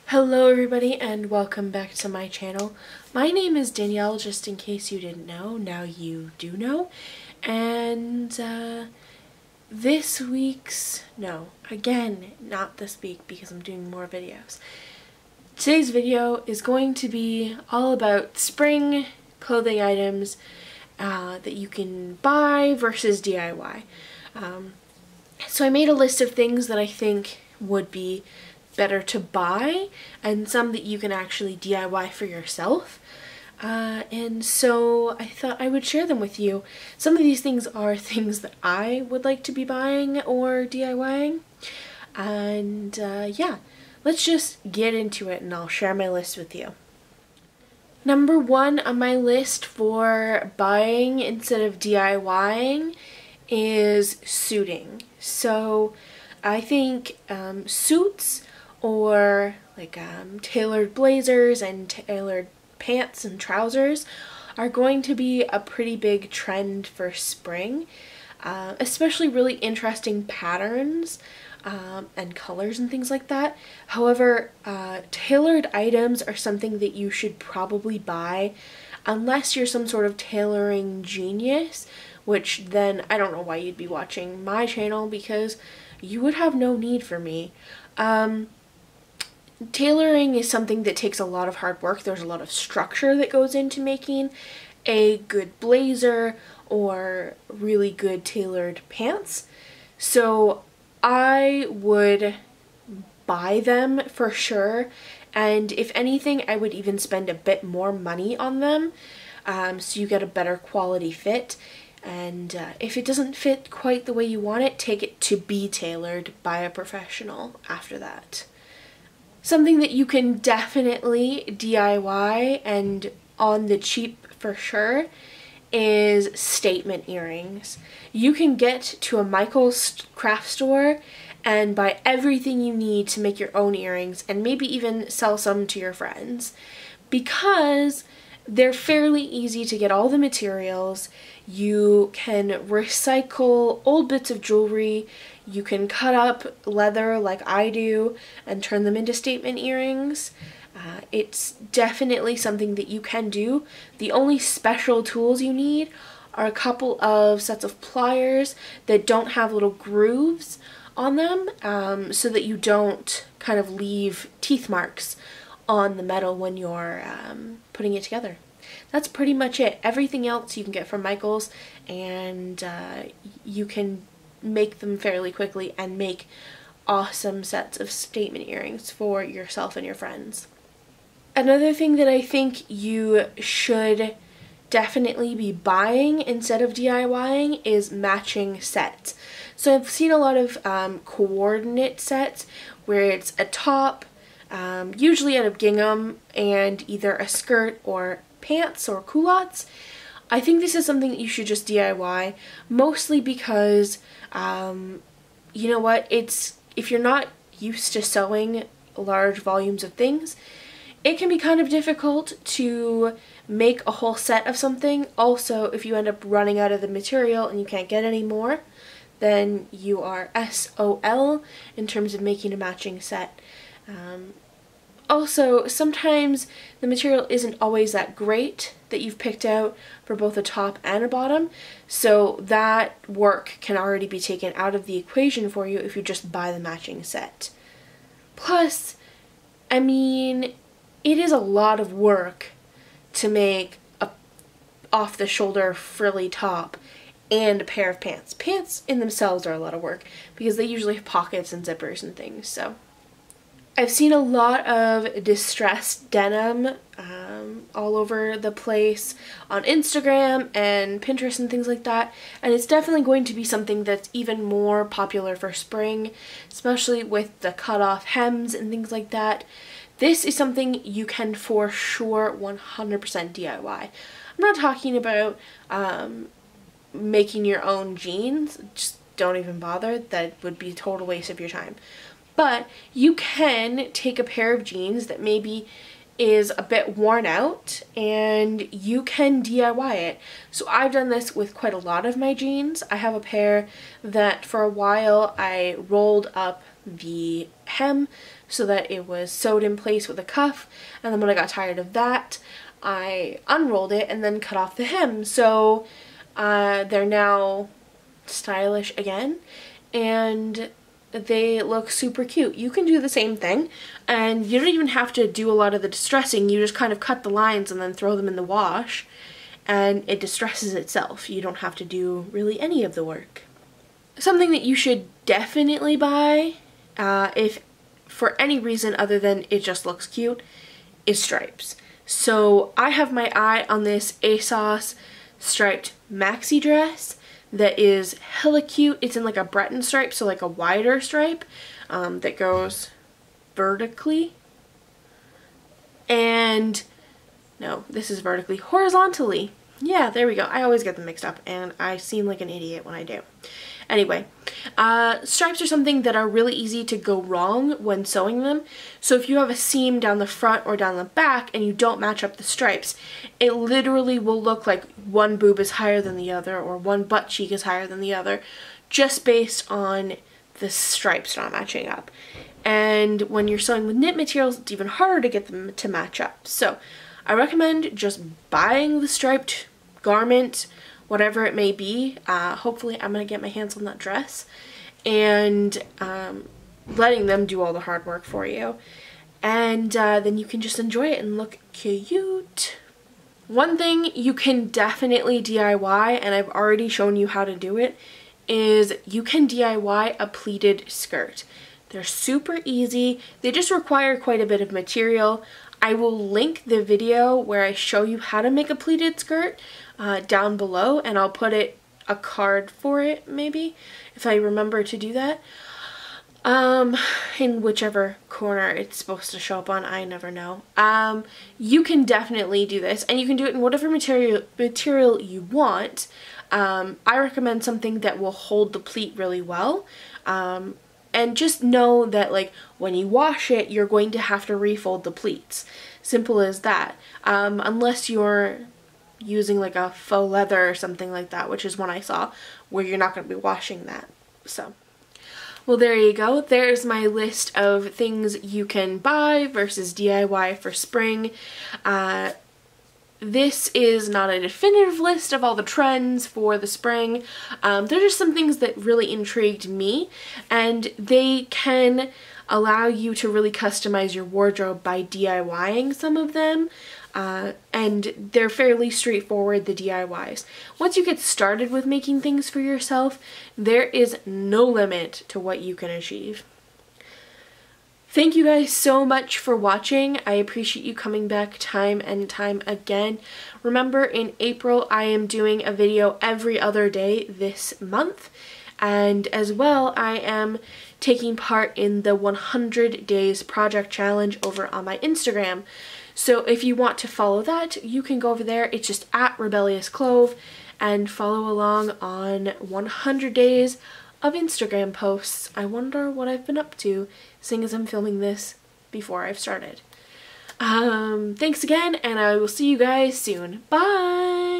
Hello everybody and welcome back to my channel. My name is Danielle, just in case you didn't know. Now you do know. And not this week because I'm doing more videos. Today's video is going to be all about spring clothing items that you can buy versus DIY. So I made a list of things that I think would be better to buy and some that you can actually DIY for yourself. And so I thought I would share them with you. Some of these things are things that I would like to be buying or DIYing. And yeah, let's just get into it and I'll share my list with you. Number one on my list for buying instead of DIYing is suiting. So I think suits or like tailored blazers and tailored pants and trousers are going to be a pretty big trend for spring, especially really interesting patterns and colors and things like that. However, tailored items are something that you should probably buy unless you're some sort of tailoring genius, which then I don't know why you'd be watching my channel because you would have no need for me. Tailoring is something that takes a lot of hard work. There's a lot of structure that goes into making a good blazer or really good tailored pants. So I would buy them for sure, and if anything I would even spend a bit more money on them so you get a better quality fit. And if it doesn't fit quite the way you want it, take it to be tailored by a professional after that. Something that you can definitely DIY and on the cheap for sure is statement earrings. You can get to a Michael's craft store and buy everything you need to make your own earrings and maybe even sell some to your friends because they're fairly easy to get all the materials. You can recycle old bits of jewelry. You can cut up leather like I do and turn them into statement earrings. It's definitely something that you can do. The only special tools you need are a couple of sets of pliers that don't have little grooves on them so that you don't kind of leave teeth marks on the metal when you're putting it together. That's pretty much it. Everything else you can get from Michael's, and you can make them fairly quickly and make awesome sets of statement earrings for yourself and your friends. Another thing that I think you should definitely be buying instead of DIYing is matching sets. So I've seen a lot of coordinate sets where it's a top, usually out of gingham, and either a skirt or pants or culottes. I think this is something that you should just DIY, mostly because you know what, if you're not used to sewing large volumes of things, it can be kind of difficult to make a whole set of something. Also, if you end up running out of the material and you can't get any more, then you are SOL in terms of making a matching set. Also, sometimes the material isn't always that great that you've picked out for both a top and a bottom, so that work can already be taken out of the equation for you if you just buy the matching set. Plus, I mean, it is a lot of work to make a off-the-shoulder frilly top and a pair of pants. Pants in themselves are a lot of work because they usually have pockets and zippers and things, so I've seen a lot of distressed denim all over the place on Instagram and Pinterest and things like that, and it's definitely going to be something that's even more popular for spring, especially with the cut-off hems and things like that. This is something you can for sure 100% DIY. I'm not talking about making your own jeans, just don't even bother, that would be a total waste of your time. But you can take a pair of jeans that maybe is a bit worn out and you can DIY it. So I've done this with quite a lot of my jeans. I have a pair that for a while I rolled up the hem so that it was sewed in place with a cuff, and then when I got tired of that, I unrolled it and then cut off the hem. So they're now stylish again, and they look super cute. You can do the same thing, and you don't even have to do a lot of the distressing. You just kind of cut the lines and then throw them in the wash, and it distresses itself. You don't have to do really any of the work. Something that you should definitely buy, if for any reason other than it just looks cute, is stripes. So I have my eye on this ASOS striped maxi dress that is hella cute. It's in like a Breton stripe, so like a wider stripe that goes vertically. And no, this is vertically, horizontally. Yeah, there we go. I always get them mixed up, and I seem like an idiot when I do. Anyway, stripes are something that are really easy to go wrong when sewing them. So if you have a seam down the front or down the back and you don't match up the stripes, it literally will look like one boob is higher than the other or one butt cheek is higher than the other, just based on the stripes not matching up. And when you're sewing with knit materials, it's even harder to get them to match up. So I recommend just buying the striped garment, whatever it may be. Hopefully I'm going to get my hands on that dress, and letting them do all the hard work for you. And then you can just enjoy it and look cute. One thing you can definitely DIY, and I've already shown you how to do it, is you can DIY a pleated skirt. They're super easy. They just require quite a bit of material. I will link the video where I show you how to make a pleated skirt down below, and I'll put a card for it, maybe, if I remember to do that. In whichever corner it's supposed to show up on, I never know. You can definitely do this, and you can do it in whatever material you want. I recommend something that will hold the pleat really well. And just know that, like, when you wash it, you're going to have to refold the pleats. Simple as that. Unless you're using like a faux leather or something like that, which is one I saw, where you're not going to be washing that. So, well, there you go. There's my list of things you can buy versus DIY for spring. This is not a definitive list of all the trends for the spring. They're just some things that really intrigued me, and they can allow you to really customize your wardrobe by DIYing some of them. And they're fairly straightforward, the DIYs. Once you get started with making things for yourself, there is no limit to what you can achieve. Thank you guys so much for watching. I appreciate you coming back time and time again. Remember, in April, I am doing a video every other day this month. And as well, I am taking part in the 100 Days Project Challenge over on my Instagram. So if you want to follow that, you can go over there. It's just at Rebellious Clove, and follow along on 100 days of Instagram posts. I wonder what I've been up to, seeing as I'm filming this before I've started. Thanks again, and I will see you guys soon. Bye!